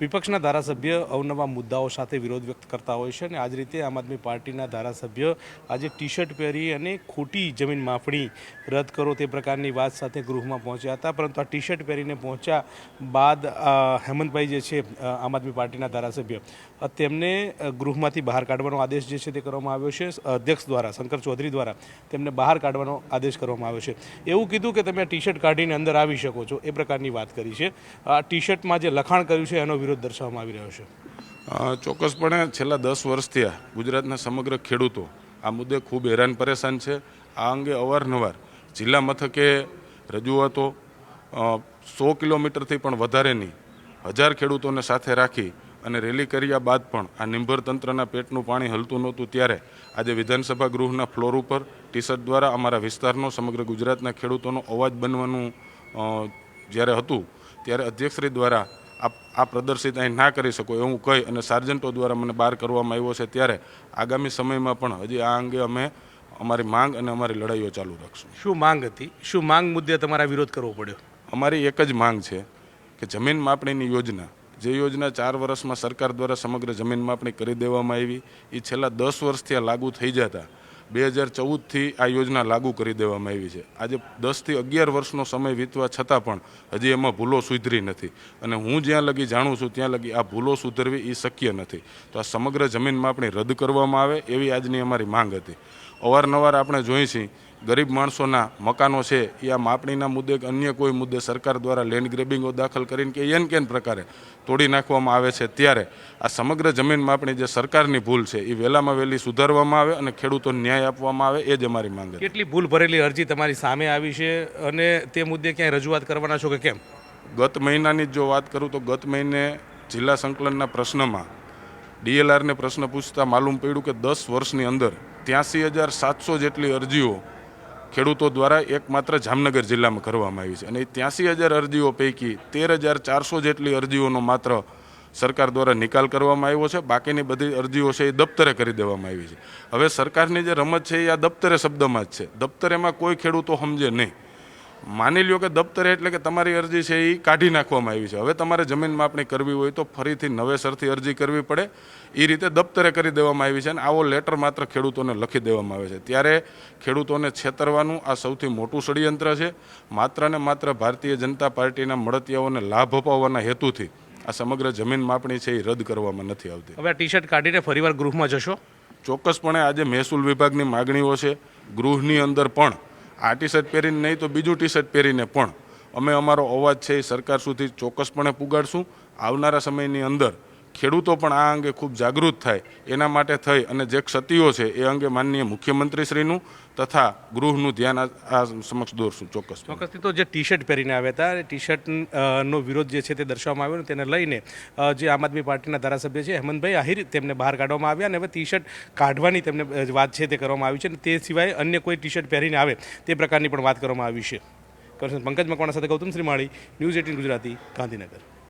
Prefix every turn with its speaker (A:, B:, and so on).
A: વિપક્ષના ધારાસભ્ય અવનવા મુદ્દાઓ સાથે વિરોધ વ્યક્ત કરતા હોય છે અને આ જ રીતે આમ આદમી પાર્ટીના ધારાસભ્ય આજે ટી શર્ટ પહેરી અને ખોટી જમીન માપણી રદ કરો તે પ્રકારની વાત સાથે ગૃહમાં પહોંચ્યા હતા, પરંતુ આ ટી શર્ટ પહેરીને પહોંચ્યા બાદ હેમંતભાઈ જે છે આમ આદમી પાર્ટીના ધારાસભ્ય તેમને ગૃહમાંથી બહાર કાઢવાનો આદેશ જે છે તે કરવામાં આવ્યો છે. અધ્યક્ષ દ્વારા શંકર ચૌધરી દ્વારા તેમને બહાર કાઢવાનો આદેશ કરવામાં આવ્યો છે. એવું કીધું કે તમે આ ટી શર્ટ કાઢીને અંદર આવી શકો છો, એ પ્રકારની વાત કરી છે. આ ટી શર્ટમાં જે લખાણ કર્યું છે એનો વિરોધ દર્શાવવામાં આવી રહ્યો છે.
B: ચોક્કસપણે છેલ્લા 10 વર્ષથી ગુજરાતના સમગ્ર ખેડૂતો આ મુદ્દે ખૂબ હેરાન પરેશાન છે. આ અંગે અવારનવાર જિલ્લા મથકે રજૂઆતો 100 કિલોમીટરથી પણ વધારેની 1000 ખેડૂતોને સાથે રાખી અને રેલી કર્યા બાદ પણ આ નિંભર તંત્રના પેટનું પાણી હલતું નહોતું. ત્યારે આજે વિધાનસભા ગૃહના ફ્લોર ઉપર ટી શર્ટ દ્વારા અમારા વિસ્તારનો સમગ્ર ગુજરાતના ખેડૂતોનો અવાજ બનવાનું જ્યારે હતું, ત્યારે અધ્યક્ષશ્રી દ્વારા આ પ્રદર્શિત અહીં ના કરી શકો એવું કહી અને સાર્જન્ટો દ્વારા મને બહાર કરવામાં આવ્યો છે. ત્યારે આગામી સમયમાં પણ હજી આ અંગે અમે અમારી માંગ અને અમારી લડાઈઓ ચાલુ રાખશું.
A: શું માંગ હતી? શું માંગ મુદ્દે તમારા વિરોધ કરવો પડ્યો?
B: અમારી એક જ માંગ છે કે જમીન માપણીની યોજના, જે યોજના 4 વર્ષમાં સરકાર દ્વારા સમગ્ર જમીન માપણી કરી દેવામાં આવી, એ છેલ્લા 10 વર્ષથી આ લાગુ થઈ જતા 2014થી આ યોજના લાગુ કરી દેવામાં આવી છે. આજે 10 થી 11 વર્ષનો સમય વીતવા છતાં પણ હજી એમાં ભૂલો સુધરી નથી અને હું જ્યાં લગી જાણું છું ત્યાં લગી આ ભૂલો સુધરવી એ શક્ય નથી. તો આ સમગ્ર જમીન માપણી રદ કરવામાં આવે એવી આજની અમારી માંગ હતી. અવારનવાર આપણે જોઈએ છીએ ગરીબ માણસોના મકાનો છે એ આ માપણીના મુદ્દે કે અન્ય કોઈ મુદ્દે સરકાર દ્વારા લેન્ડ ગ્રેબિંગો દાખલ કરીને કે કેન પ્રકારે તોડી નાખવામાં આવે છે. ત્યારે આ સમગ્ર જમીન માપણી જે સરકારની ભૂલ છે એ વહેલામાં વહેલી સુધારવામાં આવે અને ખેડૂતોને ન્યાય આપવામાં આવે, એ જ અમારી માંગ છે.
A: કેટલી ભૂલ ભરેલી અરજી તમારી સામે આવી છે અને તે મુદ્દે ક્યાંય રજૂઆત કરવાના છો કે કેમ?
B: ગત મહિનાની જો વાત કરું તો ગત મહિને જિલ્લા સંકલનના પ્રશ્નમાં DLRને પ્રશ્ન પૂછતા માલુમ પડ્યું કે 10 વર્ષની અંદર 83,700 જેટલી અરજીઓ ખેડૂતો દ્વારા એકમાત્ર જામનગર જિલ્લામાં કરવામાં આવી છે અને 83,000 અરજીઓ પૈકી 13,400 જેટલી અરજીઓનો માત્ર સરકાર દ્વારા નિકાલ કરવામાં આવ્યો છે. બાકીની બધી અરજીઓ છે એ દફતરે કરી દેવામાં આવી છે. હવે સરકારની જે રમત છે એ આ દફતરે શબ્દમાં જ છે. દફતરેમાં કોઈ ખેડૂતો સમજે નહીં. માની લ્યો કે દફતરે એટલે કે તમારી અરજી છે એ કાઢી નાખવામાં આવી છે. હવે તમારે જમીન માપણી કરવી હોય તો ફરીથી નવેસરથી અરજી કરવી પડે, એ રીતે દફતરે કરી દેવામાં આવી છે અને આવો લેટર માત્ર ખેડૂતોને લખી દેવામાં આવે છે. ત્યારે ખેડૂતોને છેતરવાનું આ સૌથી મોટું ષડયંત્ર છે. માત્ર ને માત્ર ભારતીય જનતા પાર્ટીના મળતિયાઓને લાભ અપાવવાના હેતુથી આ સમગ્ર જમીન માપણી છે એ રદ કરવામાં નથી આવતી.
A: હવે આ ટી શર્ટ કાઢીને ફરીવાર ગૃહમાં જશો?
B: ચોક્કસપણે આજે મહેસૂલ વિભાગની માગણીઓ છે. ગૃહની અંદર પણ આ ટી શર્ટ પહેરીને નહીં તો બીજું ટી શર્ટ પહેરીને પણ અમે અમારો અવાજ છે એ સરકાર સુધી ચોક્કસપણે પુગાડશું. આવનારા સમયની અંદર ખેડૂતો પણ આ અંગે ખૂબ જાગૃત થાય એના માટે થઈ અને જે ક્ષતિઓ છે એ અંગે માનનીય મુખ્યમંત્રીશ્રીનું તથા ગૃહનું ધ્યાન આ સમક્ષ દોરશું.
A: ચોક્કસથી તો જે ટી શર્ટ પહેરીને આવ્યા હતા એ ટી શર્ટનો વિરોધ જે છે તે દર્શાવવામાં આવ્યો, તેને લઈને જે આમ આદમી પાર્ટીના ધારાસભ્ય છે હેમંતભાઈ આહિર તેમને બહાર કાઢવામાં આવ્યા અને હવે ટી શર્ટ કાઢવાની તેમને વાત છે તે કરવામાં આવી છે અને તે સિવાય અન્ય કોઈ ટી શર્ટ પહેરીને આવે તે પ્રકારની પણ વાત કરવામાં આવી છે. પંકજ મકવાણા સાથે ગૌતમ શ્રીમાળી, ન્યૂઝ 18 ગુજરાતી, ગાંધીનગર.